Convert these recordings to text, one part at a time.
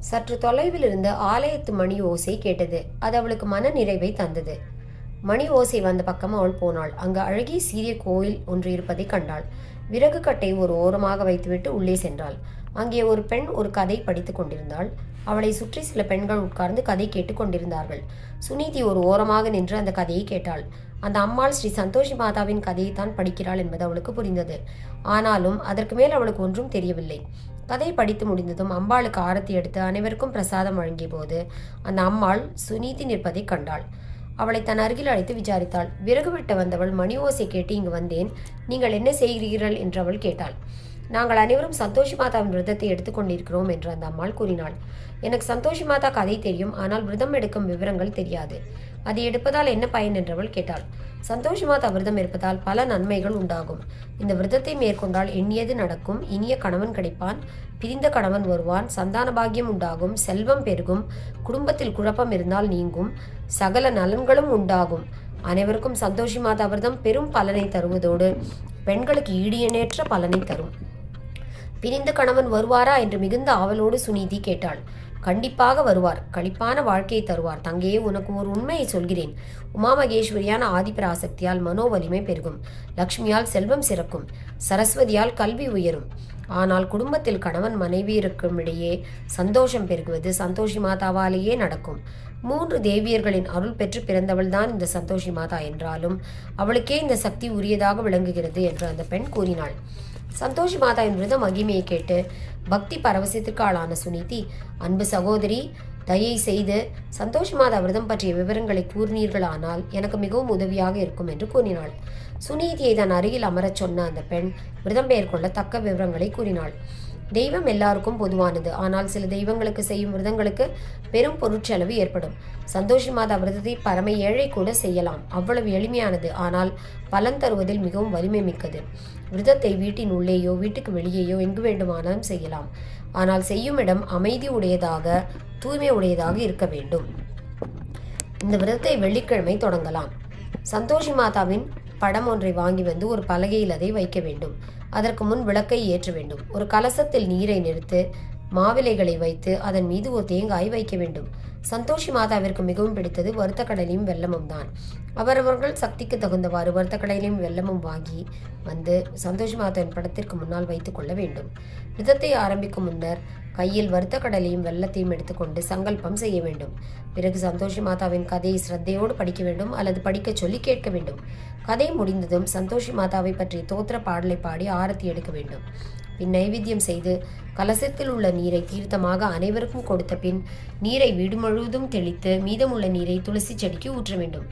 சற்று தொலைவில் இருந்த ஆலயத்து மணி ஓசை கேட்டது. அது அவளுக்கு மன நிறைவை தந்தது. மணி ஓசை வந்த பக்கம் அவள் போனாள். அங்கு அழகிய சீரிய கோயில் ஒன்று இருப்பதை கண்டாள். விறகு கட்டை ஒரு ஓரமாக வைத்துவிட்டு உள்ளே சென்றாள். அங்கே ஒரு பெண் ஒரு கதை படித்துக் கொண்டிருந்தாள். அவளை சுற்றி சில பெண்கள் உட்கார்ந்து கதை கேட்டுக் கொண்டிருந்தார்கள். சுனீதி ஒரு ஓரமாக நின்று அந்த கதையை கேட்டாள். அந்த அம்மாள் ஸ்ரீ சந்தோஷி மாதாவின் கதையைத்தான் படிக்கிறாள் என்பது அவளுக்கு புரிந்தது. ஆனாலும் அதற்கு மேல் அவளுக்கு ஒன்றும் தெரியவில்லை. கதை படித்து முடிந்ததும் அம்பாளுக்கு ஆரத்தி எடுத்து அனைவருக்கும் பிரசாதம் வழங்கிய போது அந்த அம்மாள் சுனீதி நிற்பதை கண்டாள். அவளை தன் அருகில் அழைத்து விசாரித்தாள். விறகு வெட்ட வந்தவள் மணி ஓசை கேட்டு இங்கு வந்தேன். நீங்கள் என்ன செய்கிறீர்கள் என்று அவள் கேட்டாள். நாங்கள் அனைவரும் சந்தோஷி மாதாவின் விரதத்தை எடுத்துக்கொண்டிருக்கிறோம் என்று அந்த அம்மாள் கூறினாள். எனக்கு சந்தோஷி மாதா கதை தெரியும், ஆனால் விரதம் எடுக்கும் விவரங்கள் தெரியாது. அதை எடுப்பதால் என்ன பயன் என்றவள் கேட்டாள். சந்தோஷி மாதா விரதம் இருப்பதால் பல நன்மைகள் உண்டாகும். இந்த விரதத்தை மேற்கொண்டால் எண்ணியது நடக்கும். இனிய கணவன் கிடைப்பான், பிரிந்த கணவன் வருவான், சந்தான பாக்கியம் உண்டாகும், செல்வம் பெருகும், குடும்பத்தில் குழப்பம் இருந்தால் நீங்கும், சகல நலன்களும் உண்டாகும். அனைவருக்கும் சந்தோஷி மாதா விரதம் பெரும் பலனை தருவதோடு பெண்களுக்கு ஈடு இணையற்ற பலனை தரும். பிரிந்த கணவன் வருவாரா என்று மிகுந்த ஆவலோடு சுனீதி கேட்டாள். கண்டிப்பாக வருவார். களிப்பான வாழ்க்கையை தருவார். தங்கையே, உனக்கு ஒரு உண்மையை சொல்கிறேன். உமா மகேஸ்வரியான ஆதிபராசக்தியால் மனோவலிமை பெருகும், லக்ஷ்மியால் செல்வம் சிறக்கும், சரஸ்வதியால் கல்வி உயரும். ஆனால் குடும்பத்தில் கணவன் மனைவி இருக்கும் இடையே சந்தோஷம் பெருகுவது சந்தோஷி மாதாவாலேயே நடக்கும். 3 தேவியர்களின் அருள் பெற்று பிறந்தவள்தான் இந்த சந்தோஷி மாதா என்றாலும் அவளுக்கே இந்த சக்தி உரியதாக விளங்குகிறது என்று அந்த பெண் கூறினாள். சந்தோஷி மாதாவின் விரத மகிமையை கேட்டு பக்தி பரவசத்திற்கு ஆளான சுனீதி, அன்பு சகோதரி, தயை செய்து சந்தோஷி மாதா விரதம் பற்றிய விவரங்களை கூறினீர்களானால் எனக்கு மிகவும் உதவியாக இருக்கும் என்று கூறினாள். சுனீதியை தன் அருகில் அமரச் சொன்ன அந்த பெண் விரதம் மேற்கொள்ள தக்க விவரங்களை கூறினாள். தெய்வம் எல்லாருக்கும் பொதுவானது. ஆனால் சில தெய்வங்களுக்கு செய்யும் விரதங்களுக்கு பெரும் பொருட்செலவு ஏற்படும். சந்தோஷி மாதா விரதத்தை பரம ஏழை கூட செய்யலாம். அவ்வளவு எளிமையானது. ஆனால் பலன் தருவதில் மிகவும் வலிமை மிக்கது. விரதத்தை வீட்டின் உள்ளேயோ வீட்டுக்கு வெளியேயோ எங்கு வேண்டுமானாலும் செய்யலாம். ஆனால் செய்யும் இடம் அமைதி உடையதாக, தூய்மை உடையதாக இருக்க வேண்டும். இந்த விரதத்தை வெள்ளிக்கிழமை தொடங்கலாம். சந்தோஷி மாதாவின் படம் ஒன்றை வாங்கி வந்து ஒரு பலகையில் அதை வைக்க வேண்டும். அதற்கு முன் விளக்கை ஏற்ற வேண்டும். ஒரு கலசத்தில் நீரை நிறுத்து மாவிலைகளை வைத்து அதன் மீது ஒரு தேங்காய் வைக்க வேண்டும். சந்தோஷி மாதாவிற்கு மிகவும் பிடித்தது வறுத்த கடலையும் வெல்லமும் தான். அவரவர்கள் சக்திக்கு தகுந்தவாறு வறுத்த கடலையும் வெல்லமும் வாங்கி வந்து சந்தோஷி மாதாவின் படத்திற்கு முன்னால் வைத்துக் கொள்ள வேண்டும். விரதத்தை ஆரம்பிக்கும் முன்னர் கையில் வறுத்த கடலையும் வெல்லத்தையும் எடுத்துக்கொண்டு சங்கல்பம் செய்ய வேண்டும். பிறகு சந்தோஷி மாதாவின் கதையை சிரத்தையோடு படிக்க வேண்டும் அல்லது படிக்க சொல்லி கேட்க வேண்டும். கதை முடிந்ததும் சந்தோஷி மாதாவை பற்றிய தோத்திர பாடலை பாடி ஆரத்தி எடுக்க வேண்டும். பின் நைவேத்தியம் செய்து கலசத்தில் உள்ள நீரை தீர்த்தமாக அனைவருக்கும் கொடுத்த பின் நீரை வீடு முழுவதும் தெளித்து மீதமுள்ள நீரை துளசி செடிக்கு ஊற்ற வேண்டும்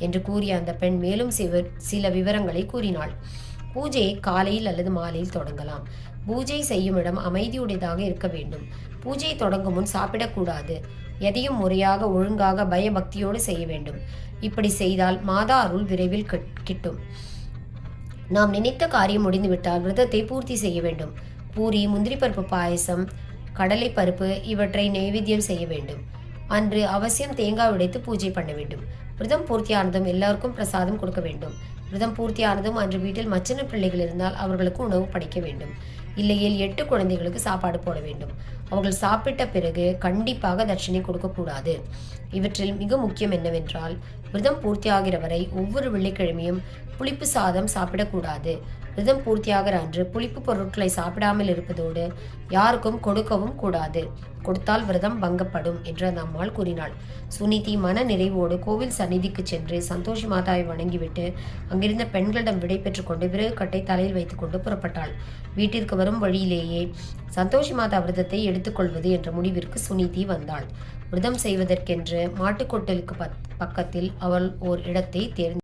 என்று கூறிய அந்த பெண் மேலும் சில விவரங்களை கூறினாள். பூஜையை காலையில் அல்லது மாலையில் தொடங்கலாம். பூஜை செய்யும் இடம் அமைதியுடையதாக இருக்க வேண்டும். பூஜை தொடங்கும் முன் சாப்பிடக்கூடாது. எதையும் முறையாக ஒழுங்காக பயபக்தியோடு செய்ய வேண்டும். இப்படி செய்தால் மாதா அருள் விரைவில் கிட்டும். நாம் நினைத்த காரியம் முடிந்துவிட்டால் விரதத்தை பூர்த்தி செய்ய வேண்டும். பூரி, முந்திரி பருப்பு பாயசம், கடலை பருப்பு இவற்றை நைவேத்தியம் செய்ய வேண்டும். அன்று அவசியம் தேங்காய் உடைத்து பூஜை பண்ண வேண்டும். விரதம் பூர்த்தியானதும் எல்லாருக்கும் பிரசாதம் கொடுக்க வேண்டும். விரதம் பூர்த்தியானதும் அன்று வீட்டில் மச்சின பிள்ளைகள் இருந்தால் அவர்களுக்கு உணவு படைக்க வேண்டும். இல்லையில் 8 குழந்தைகளுக்கு சாப்பாடு போட வேண்டும். அவர்கள் சாப்பிட்ட பிறகு கண்டிப்பாக தட்சணை கொடுக்கக்கூடாது. இவற்றில் மிக முக்கியம் என்னவென்றால், விரதம் பூர்த்தியாகிற வரை ஒவ்வொரு வெள்ளிக்கிழமையும் புளிப்பு சாதம் சாப்பிடக்கூடாது. விரதம் பூர்த்தியாகிற அன்று புளிப்பு பொருட்களை சாப்பிடாமல் இருப்பதோடு யாருக்கும் கொடுக்கவும் கூடாது. கொடுத்தால் விரதம் பங்கப்படும் என்று அந்த அம்மாள் கூறினாள். சுனீதி மன நிறைவோடு கோவில் சந்நிதிக்கு சென்று சந்தோஷி மாதாவை வணங்கிவிட்டு அங்கிருந்த பெண்களிடம் விடை பெற்றுக் கொண்டு விறகு கட்டை தலையில் வைத்துக் கொண்டு புறப்பட்டாள். வீட்டிற்கு வரும் வழியிலேயே சந்தோஷி மாதா விரதத்தை எடுத்துக்கொள்வது என்ற முடிவிற்கு சுனீதி வந்தாள். விரதம் செய்வதற்கென்று மாட்டுக்கொட்டலுக்கு பக்கத்தில் அவள் ஓர் இடத்தை தேர்ந்து